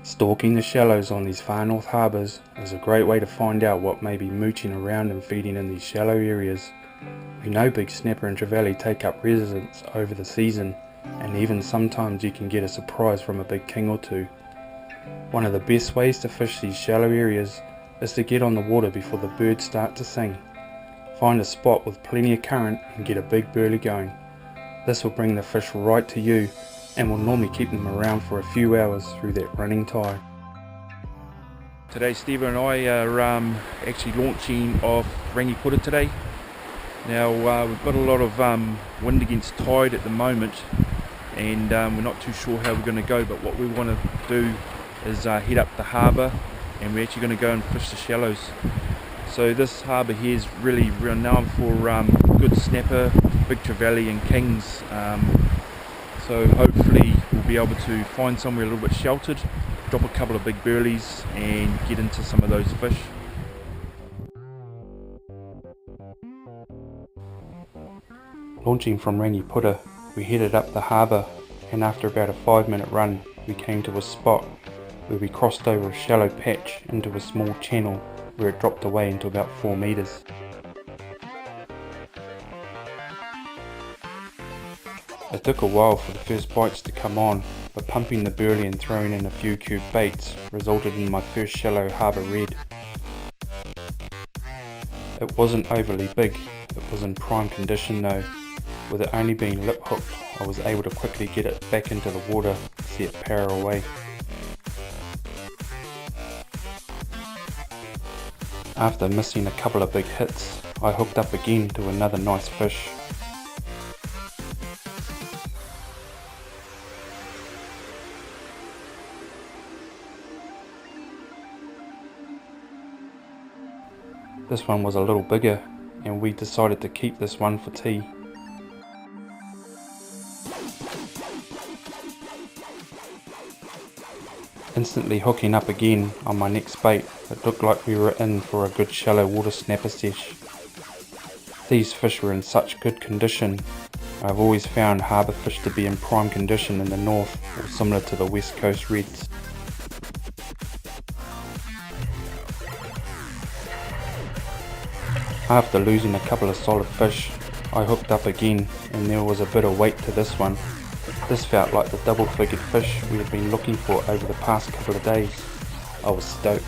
Stalking the shallows on these far north harbours is a great way to find out what may be mooching around and feeding in these shallow areas. We know big snapper and trevally take up residence over the season, and even sometimes you can get a surprise from a big king or two. One of the best ways to fish these shallow areas is to get on the water before the birds start to sing. Find a spot with plenty of current and get a big burley going. This will bring the fish right to you and will normally keep them around for a few hours through that running tide. Today Stevo and I are actually launching off Rangipura today. Now we've got a lot of wind against tide at the moment, and we're not too sure how we're going to go, but what we want to do is head up the harbour, and we're actually going to go and fish the shallows. So this harbour here is really renowned for good snapper, big trevally and kings. So hopefully we'll be able to find somewhere a little bit sheltered, drop a couple of big burleys and get into some of those fish. Launching from Rangipura, we headed up the harbour, and after about a 5-minute run we came to a spot where we crossed over a shallow patch into a small channel where it dropped away into about 4 metres. It took a while for the first bites to come on, but pumping the burley and throwing in a few cube baits resulted in my first shallow harbour red. It wasn't overly big, it was in prime condition though. With it only being lip hooked, I was able to quickly get it back into the water to see it power away. After missing a couple of big hits, I hooked up again to another nice fish. This one was a little bigger, and we decided to keep this one for tea. Instantly hooking up again on my next bait, it looked like we were in for a good shallow water snapper sesh. These fish were in such good condition. I've always found harbour fish to be in prime condition in the north, or similar to the west coast reds. After losing a couple of solid fish, I hooked up again, and there was a bit of weight to this one. This felt like the double-figured fish we had been looking for over the past couple of days. I was stoked.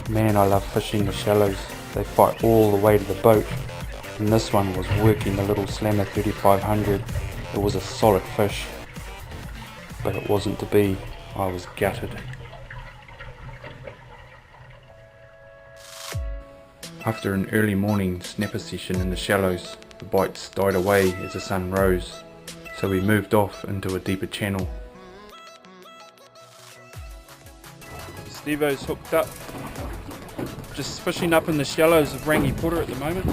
Man, I love fishing the shallows. They fight all the way to the boat, and this one was working the little Slammer 3500. It was a solid fish, but it wasn't to be. I was gutted. After an early morning snapper session in the shallows, the bites died away as the sun rose, so we moved off into a deeper channel. Stevo's hooked up, just fishing up in the shallows of Rangipura at the moment.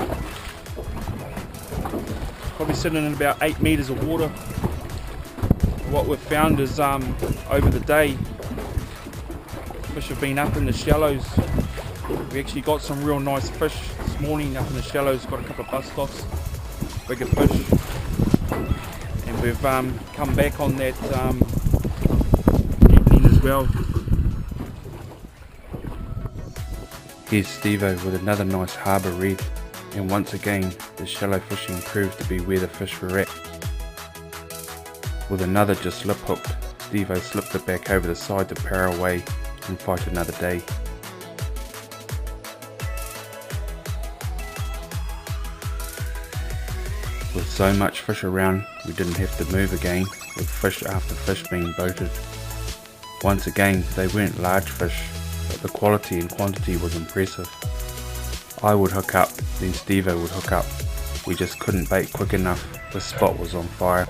Probably sitting in about 8 metres of water. What we've found is over the day, fish have been up in the shallows. We actually got some real nice fish this morning up in the shallows, got a couple of bust-offs, bigger fish, and we've come back on that evening as well. Here's Stevo with another nice harbour red, and once again the shallow fishing proved to be where the fish were at. With another just lip hooked, Stevo slipped it back over the side to power away and fight another day. With so much fish around, we didn't have to move again, with fish after fish being boated. Once again, they weren't large fish, but the quality and quantity was impressive. I would hook up, then Stevo would hook up. We just couldn't bait quick enough, the spot was on fire.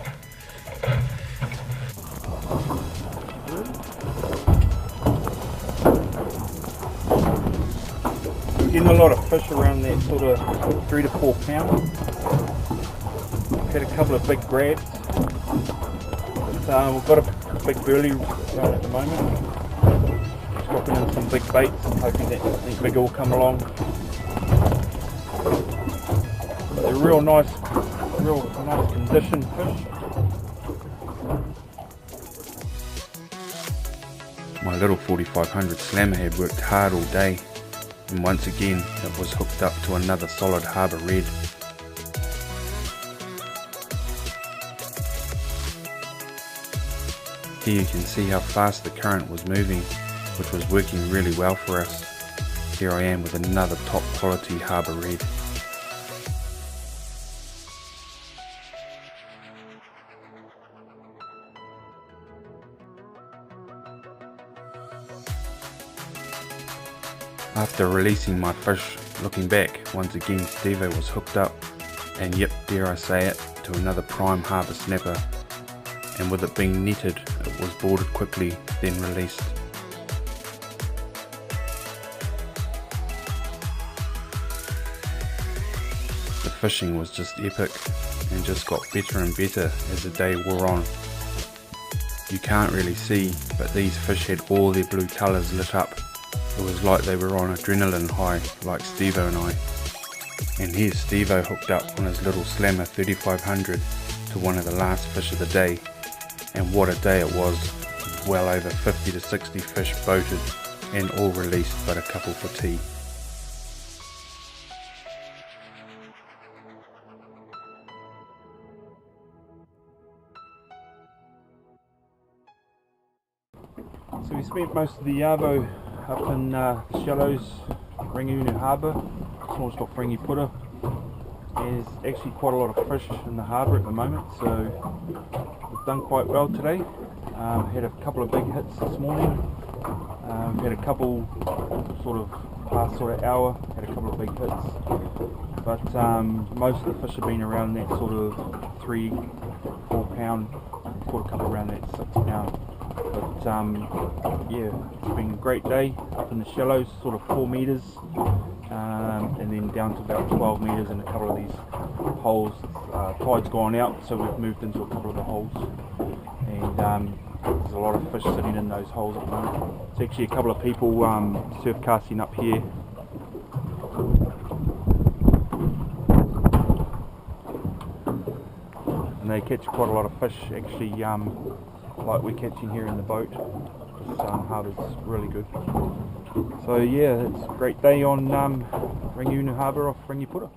We're getting a lot of fish around that sort of 3 to 4 pound. Had a couple of big grabs. We've got a big burley around at the moment. Just dropping in some big baits and hoping that anything bigger will come along. But they're real nice real nice conditioned fish. My little 4500 slammer had worked hard all day, and once again it was hooked up to another solid harbour red. Here you can see how fast the current was moving, which was working really well for us. Here I am with another top quality harbour red. After releasing my fish, looking back, once again Stevo was hooked up, and yep, dare I say it, to another prime harbour snapper, and with it being netted, it was boarded quickly, then released. The fishing was just epic, and just got better and better as the day wore on. You can't really see, but these fish had all their blue colours lit up. It was like they were on adrenaline high, like Stevo and I. And here's Stevo hooked up on his little slammer 3500 to one of the last fish of the day. And what a day it was. Well over 50 to 60 fish boated and all released but a couple for tea. So we spent most of the arvo up in the shallows, Rangiunu Harbour, small stop Rangipura. There's actually quite a lot of fish in the harbour at the moment, so we've done quite well today. Had a couple of big hits this morning. Had a couple sort of past sort of hour, had a couple of big hits. But most of the fish have been around that sort of 3-4 pound, caught a couple around that 6 pound. But yeah, it's been a great day up in the shallows, sort of 4 metres, and then down to about 12 metres in a couple of these holes. Tide's gone out, so we've moved into a couple of the holes, and there's a lot of fish sitting in those holes at the moment. There's actually a couple of people surf casting up here. And they catch quite a lot of fish, actually, like we're catching here in the boat. This harbour's really good. So yeah, it's a great day on Rangiunu Harbour off Rangipura.